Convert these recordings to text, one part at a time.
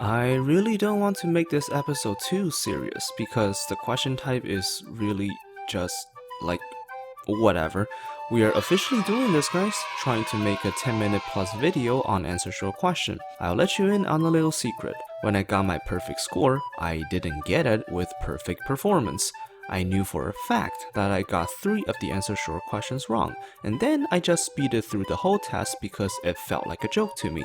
I really don't want to make this episode too serious because the question type is really just like whatever. We are officially doing this, guys, trying to make a 10-minute plus video on answer short question. I'll let you in on a little secret. When I got my perfect score, I didn't get it with perfect performance. I knew for a fact that I got 3 of the answer short questions wrong, and then I just speeded through the whole test because it felt like a joke to me.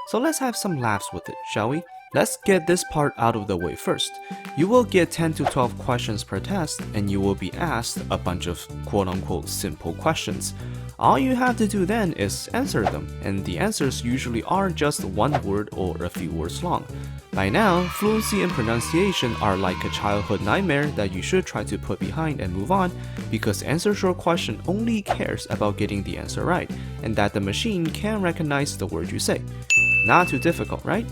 So let's have some laughs with it, shall we? Let's get this part out of the way first. You will get 10 to 12 questions per test, and you will be asked a bunch of quote-unquote simple questions. All you have to do then is answer them, and the answers usually are just one word or a few words long. By now, fluency and pronunciation are like a childhood nightmare that you should try to put behind and move on, because answer short question only cares about getting the answer right, and that the machine can recognize the word you say. Not too difficult, right?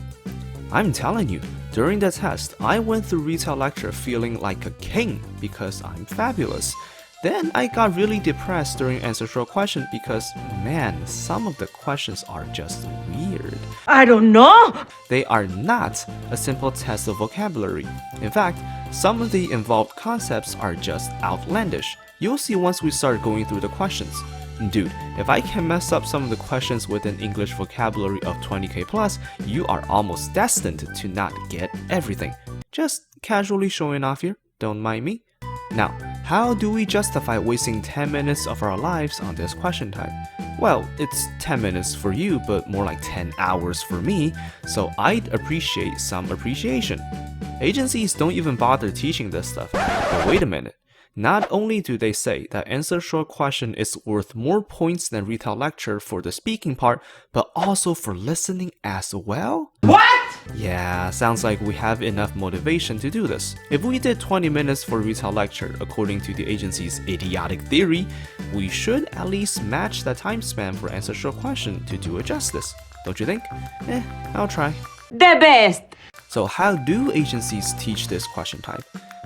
I'm telling you, during the test, I went through retail lecture feeling like a king because I'm fabulous. Then I got really depressed during answer short question because, man, some of the questions are just weird. I don't know! They are not a simple test of vocabulary. In fact, some of the involved concepts are just outlandish. You'll see once we start going through the questions. Dude, if I can mess up some of the questions with an English vocabulary of 20k plus, you are almost destined to not get everything. Just casually showing off here, don't mind me. Now, how do we justify wasting 10 minutes of our lives on this question type? Well, it's 10 minutes for you, but more like 10 hours for me, so I'd appreciate some appreciation. Agencies don't even bother teaching this stuff, but wait a minute. Not only do they say that answer short question is worth more points than retail lecture for the speaking part, but also for listening as well? What? Yeah, sounds like we have enough motivation to do this. If we did 20 minutes for retail lecture according to the agency's idiotic theory, we should at least match the time span for answer short question to do it justice. Don't you think? I'll try. The best! So how do agencies teach this question type?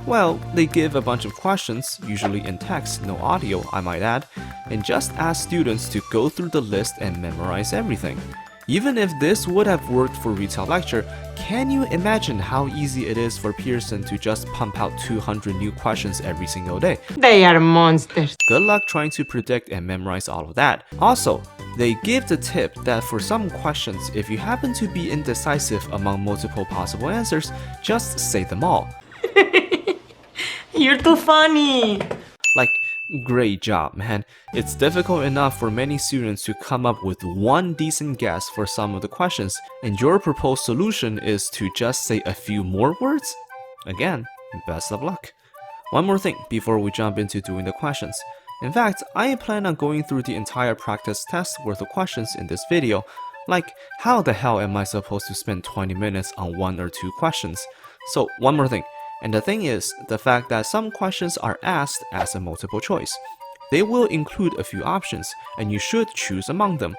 Well, they give a bunch of questions, usually in text, no audio, I might add, and just ask students to go through the list and memorize everything. Even if this would have worked for retail lecture, can you imagine how easy it is for Pearson to just pump out 200 new questions every single day? They are monsters. Good luck trying to predict and memorize all of that. Also, they give the tip that for some questions, if you happen to be indecisive among multiple possible answers, just say them all. You're too funny. Like, great job, man. It's difficult enough for many students to come up with one decent guess for some of the questions, and your proposed solution is to just say a few more words? Again, best of luck. One more thing before we jump into doing the questions. In fact, I plan on going through the entire practice test worth of questions in this video. Like, how the hell am I supposed to spend 20 minutes on 1 or 2 questions? So, one more thing. And the thing is, the fact that some questions are asked as a multiple choice. They will include a few options, and you should choose among them.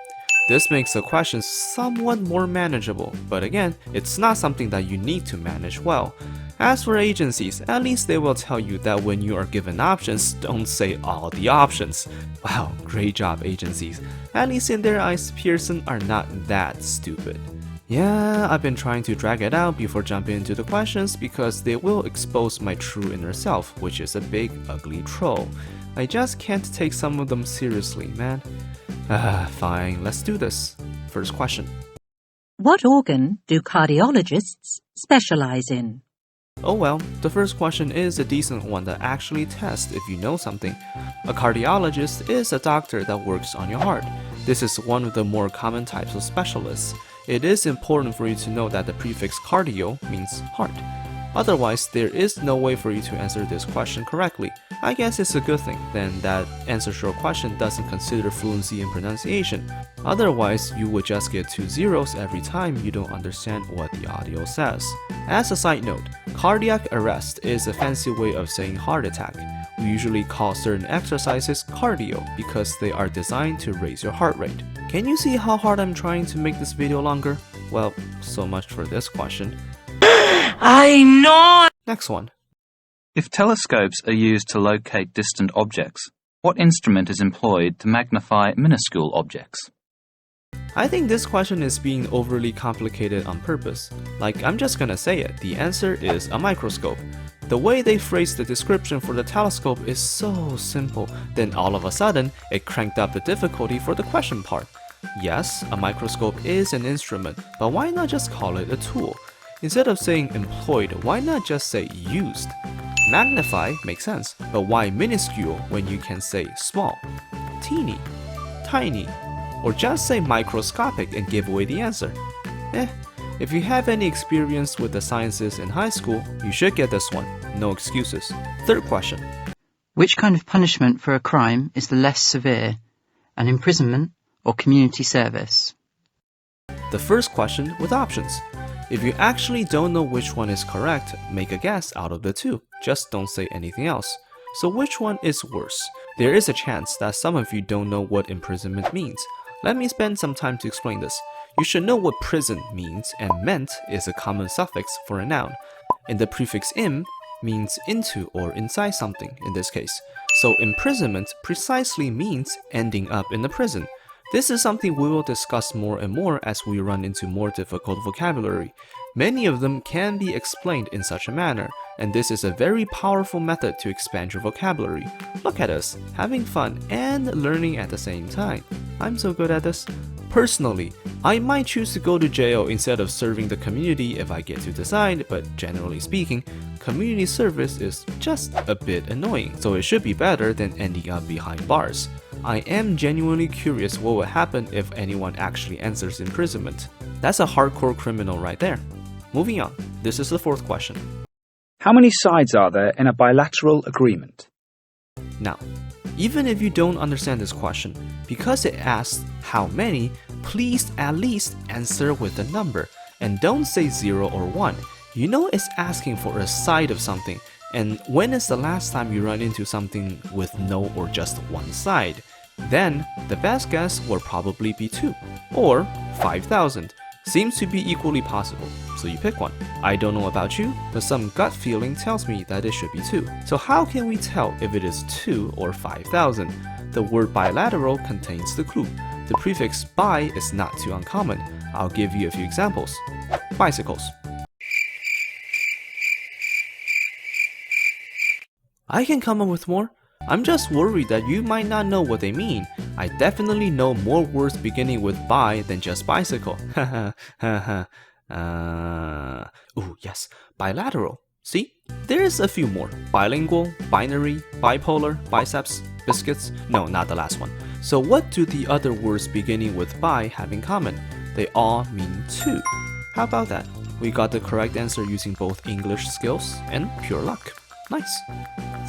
This makes the questions somewhat more manageable, but again, it's not something that you need to manage well. As for agencies, at least they will tell you that when you are given options, don't say all the options. Wow, great job agencies. At least in their eyes, Pearson are not that stupid. Yeah, I've been trying to drag it out before jumping into the questions because they will expose my true inner self, which is a big, ugly troll. I just can't take some of them seriously, man. Fine, let's do this. First question. What organ do cardiologists specialize in? Oh well, the first question is a decent one that actually tests if you know something. A cardiologist is a doctor that works on your heart. This is one of the more common types of specialists. It is important for you to know that the prefix cardio means heart. Otherwise, there is no way for you to answer this question correctly. I guess it's a good thing then that answer short question doesn't consider fluency in pronunciation. Otherwise, you would just get 2 zeros every time you don't understand what the audio says. As a side note, cardiac arrest is a fancy way of saying heart attack. We usually call certain exercises cardio because they are designed to raise your heart rate. Can you see how hard I'm trying to make this video longer? Well, so much for this question. I know! Next one. If telescopes are used to locate distant objects, what instrument is employed to magnify minuscule objects? I think this question is being overly complicated on purpose. Like, I'm just gonna say it, the answer is a microscope. The way they phrase the description for the telescope is so simple, then all of a sudden, it cranked up the difficulty for the question part. Yes, a microscope is an instrument, but why not just call it a tool? Instead of saying employed, why not just say used? Magnify makes sense, but why minuscule when you can say small, teeny, tiny, or just say microscopic and give away the answer? If you have any experience with the sciences in high school, you should get this one. No excuses. Third question. Which kind of punishment for a crime is the less severe? An imprisonment or community service? The first question with options. If you actually don't know which one is correct, make a guess out of the two. Just don't say anything else. So which one is worse? There is a chance that some of you don't know what imprisonment means. Let me spend some time to explain this. You should know what prison means, and ment is a common suffix for a noun. And the prefix im means into or inside something in this case. So imprisonment precisely means ending up in the prison. This is something we will discuss more and more as we run into more difficult vocabulary. Many of them can be explained in such a manner, and this is a very powerful method to expand your vocabulary. Look at us, having fun and learning at the same time. I'm so good at this. Personally, I might choose to go to jail instead of serving the community if I get to decide, but generally speaking, community service is just a bit annoying, so it should be better than ending up behind bars. I am genuinely curious what would happen if anyone actually answers imprisonment. That's a hardcore criminal right there. Moving on, this is the fourth question. How many sides are there in a bilateral agreement? Now, even if you don't understand this question, because it asks how many, please at least answer with a number, and don't say 0 or 1. You know it's asking for a side of something, and when is the last time you run into something with no or just one side? Then, the best guess will probably be 2, or 5,000. Seems to be equally possible, so you pick one. I don't know about you, but some gut feeling tells me that it should be 2. So how can we tell if it is 2 or 5,000? The word bilateral contains the clue. The prefix bi is not too uncommon. I'll give you a few examples. Bicycles. I can come up with more. I'm just worried that you might not know what they mean. I definitely know more words beginning with bi than just bicycle. Ooh, yes, bilateral. See, there's a few more. Bilingual, binary, bipolar, biceps, biscuits. No, not the last one. So what do the other words beginning with bi have in common? They all mean 2. How about that? We got the correct answer using both English skills and pure luck. Nice.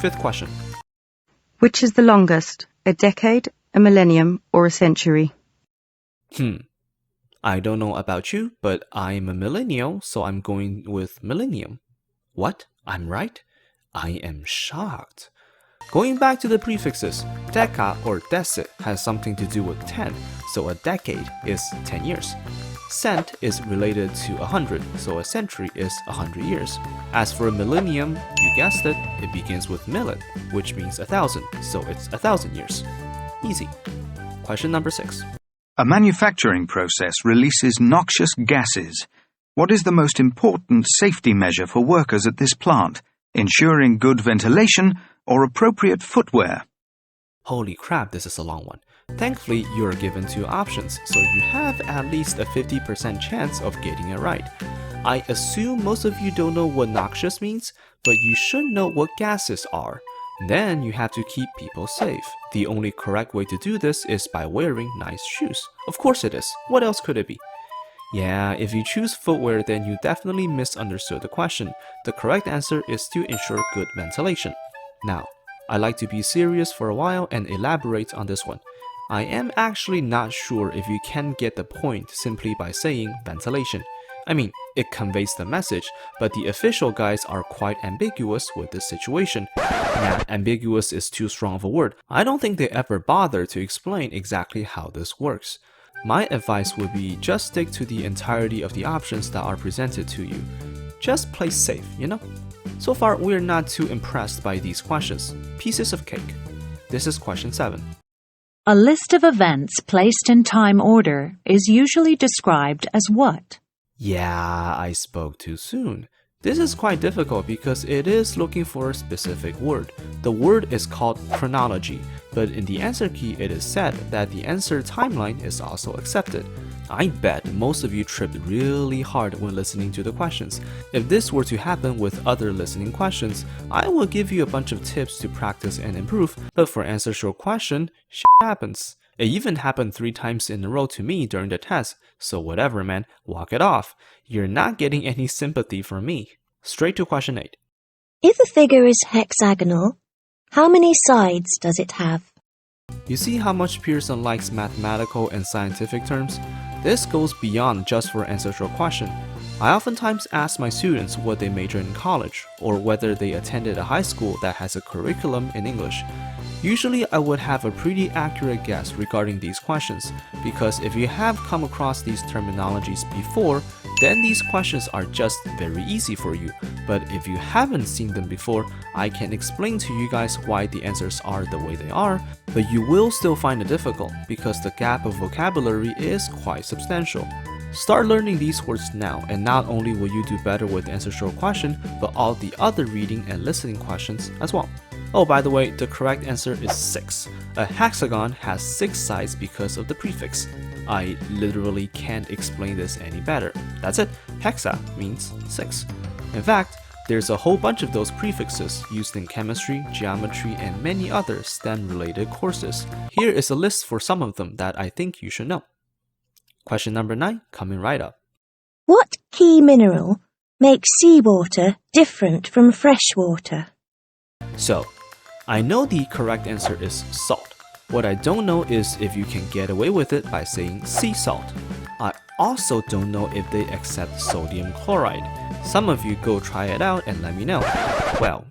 Fifth question. Which is the longest, a decade, a millennium, or a century? I don't know about you, but I'm a millennial, so I'm going with millennium. What? I'm right? I am shocked. Going back to the prefixes, deca or decit has something to do with 10, so a decade is 10 years. Cent is related to 100, so a century is 100 years. As for a millennium, you guessed it, it begins with millet, which means 1,000, so it's 1,000 years. Easy. Question number 6. A manufacturing process releases noxious gases. What is the most important safety measure for workers at this plant? Ensuring good ventilation or appropriate footwear? Holy crap, this is a long one. Thankfully, you are given 2 options, so you have at least a 50% chance of getting it right. I assume most of you don't know what noxious means, but you should know what gases are. Then you have to keep people safe. The only correct way to do this is by wearing nice shoes. Of course it is. What else could it be? Yeah, if you choose footwear, then you definitely misunderstood the question. The correct answer is to ensure good ventilation. Now, I like to be serious for a while and elaborate on this one. I am actually not sure if you can get the point simply by saying ventilation. I mean, it conveys the message, but the official guides are quite ambiguous with this situation. Now, ambiguous is too strong of a word. I don't think they ever bother to explain exactly how this works. My advice would be just stick to the entirety of the options that are presented to you. Just play safe, you know? So far, we're not too impressed by these questions. Pieces of cake. This is question 7. A list of events placed in time order is usually described as what? Yeah, I spoke too soon. This is quite difficult because it is looking for a specific word. The word is called chronology, but in the answer key it is said that the answer timeline is also accepted. I bet most of you tripped really hard when listening to the questions. If this were to happen with other listening questions, I will give you a bunch of tips to practice and improve, but for answer short question, shit happens. It even happened 3 times in a row to me during the test, so whatever man, walk it off. You're not getting any sympathy from me. Straight to question 8. If a figure is hexagonal, how many sides does it have? You see how much Pearson likes mathematical and scientific terms? This goes beyond just for answer short question. I oftentimes ask my students what they major in college, or whether they attended a high school that has a curriculum in English. Usually I would have a pretty accurate guess regarding these questions, because if you have come across these terminologies before, then these questions are just very easy for you. But if you haven't seen them before, I can explain to you guys why the answers are the way they are, but you will still find it difficult because the gap of vocabulary is quite substantial. Start learning these words now, and not only will you do better with answer short question, but all the other reading and listening questions as well. Oh, by the way, the correct answer is 6. A hexagon has 6 sides because of the prefix. I literally can't explain this any better. That's it. Hexa means 6. In fact, there's a whole bunch of those prefixes used in chemistry, geometry, and many other STEM-related courses. Here is a list for some of them that I think you should know. Question number 9, coming right up. What key mineral makes seawater different from fresh water? So, I know the correct answer is salt. What I don't know is if you can get away with it by saying sea salt. I also don't know if they accept sodium chloride. Some of you go try it out and let me know. Well,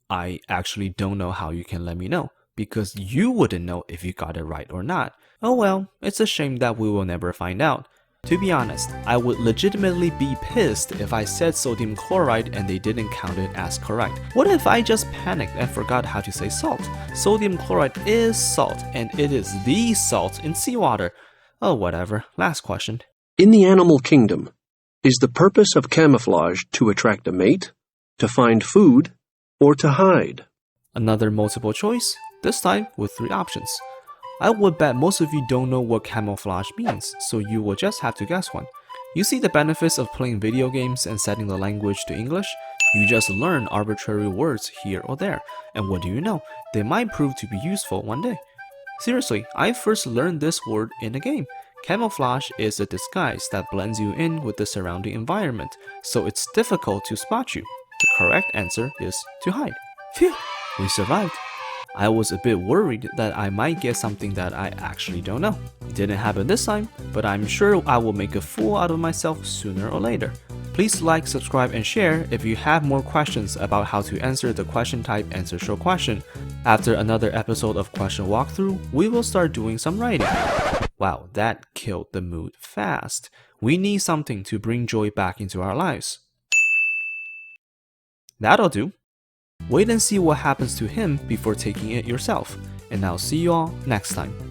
I actually don't know how you can let me know, because you wouldn't know if you got it right or not. Oh well, it's a shame that we will never find out. To be honest, I would legitimately be pissed if I said sodium chloride and they didn't count it as correct. What if I just panicked and forgot how to say salt? Sodium chloride is salt, and it is the salt in seawater. Oh, whatever. Last question. In the animal kingdom, is the purpose of camouflage to attract a mate, to find food, or to hide? Another multiple choice, this time with 3 options. I would bet most of you don't know what camouflage means, so you will just have to guess one. You see the benefits of playing video games and setting the language to English? You just learn arbitrary words here or there, and what do you know? They might prove to be useful one day. Seriously, I first learned this word in a game. Camouflage is a disguise that blends you in with the surrounding environment, so it's difficult to spot you. The correct answer is to hide. Phew, we survived. I was a bit worried that I might get something that I actually don't know. It didn't happen this time, but I'm sure I will make a fool out of myself sooner or later. Please like, subscribe, and share if you have more questions about how to answer the question type answer short question. After another episode of Question Walkthrough, we will start doing some writing. Wow, that killed the mood fast. We need something to bring joy back into our lives. That'll do. Wait and see what happens to him before taking it yourself. And I'll see you all next time.